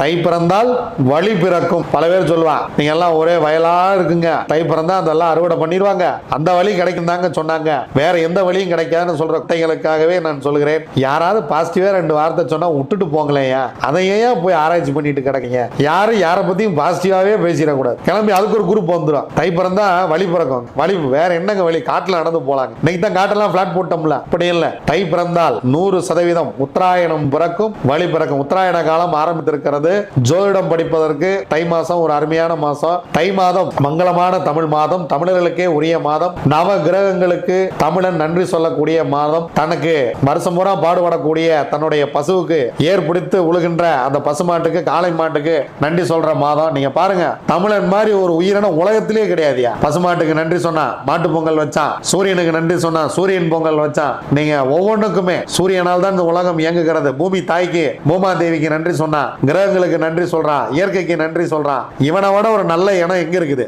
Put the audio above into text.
தை பிறந்தால் வழி பிறக்கும். பல பேர் சொல்லுவான், நீங்க எல்லாம் ஒரே வயலா இருக்குங்க, தை பிறந்தா அதெல்லாம் அறுவடை பண்ணிடுவாங்க, அந்த வழி கிடைக்கும் தாங்க சொன்னாங்க, வேற எந்த வழியும் கிடைக்காதுன்னு சொல்ற குட்டைகளுக்காகவே நான் சொல்கிறேன், யாராவது பாசிட்டிவா 2 வார்த்தை சொன்னா விட்டுட்டு போங்களேயா, அதையே போய் ஆராய்ச்சி பண்ணிட்டு கிடக்கீங்க. யாரும் யாரை பத்தியும் பாசிட்டிவாவே பேசிடக்கூடாது. கிளம்பி அதுக்கு ஒரு குரூப் வந்துடும். தை பிறந்தா வழி பிறக்கும். வழி வேற என்னங்க வழி? காட்டுல நடந்து போலாங்க. இன்னைக்கு தான் காட்டெல்லாம் பிளாட் போட்டோம்ல, அப்படி இல்லை. தை பிறந்தால் 100% உத்தராயணம் பிறக்கும், வழி பிறக்கும். உத்தராயண காலம் ஆரம்பித்திருக்கிறது. ஜோதிடம் படிப்பதற்கு தை மாசம் ஒரு அருமையான மாசம். தை மாதம் மங்களமான தமிழ் மாதம், தமிழர்களுக்கே உரிய மாதம், நவ கிரகங்களுக்கு தமிழன் நன்றி சொல்லக்கூடிய மாதம், தனக்கு வருஷம் பூரா பாடுபடக்கூடிய தன்னுடைய பசுவுக்கு ஏற்படுத்தி உழுகின்ற அந்த பசுமாட்டுக்கு காளை மாட்டுக்கு நன்றி சொல்ற மாதம். நீங்க பாருங்க, தமிழன் மாதிரி ஒரு உயிரினம் உலகத்திலே கிடையாதுயா. பசுமாட்டுக்கு நன்றி சொன்னா மாட்டு பொங்கல் வச்சான், சூரியனுக்கு நன்றி சொன்னா சூரியன் பொங்கல் வச்சான். நீங்க ஒவ்வொன்றுக்குமே சூரியனால் தான் இந்த உலகம் இயங்குகிறது. பூமி தாய்க்கு பூமா தேவிக்கு நன்றி சொன்னா, கிரகங்களுக்கு நன்றி சொல்றான், இயற்கைக்கு நன்றி சொல்றான். இவனை விட ஒரு நல்ல இனம் எங்க இருக்குது?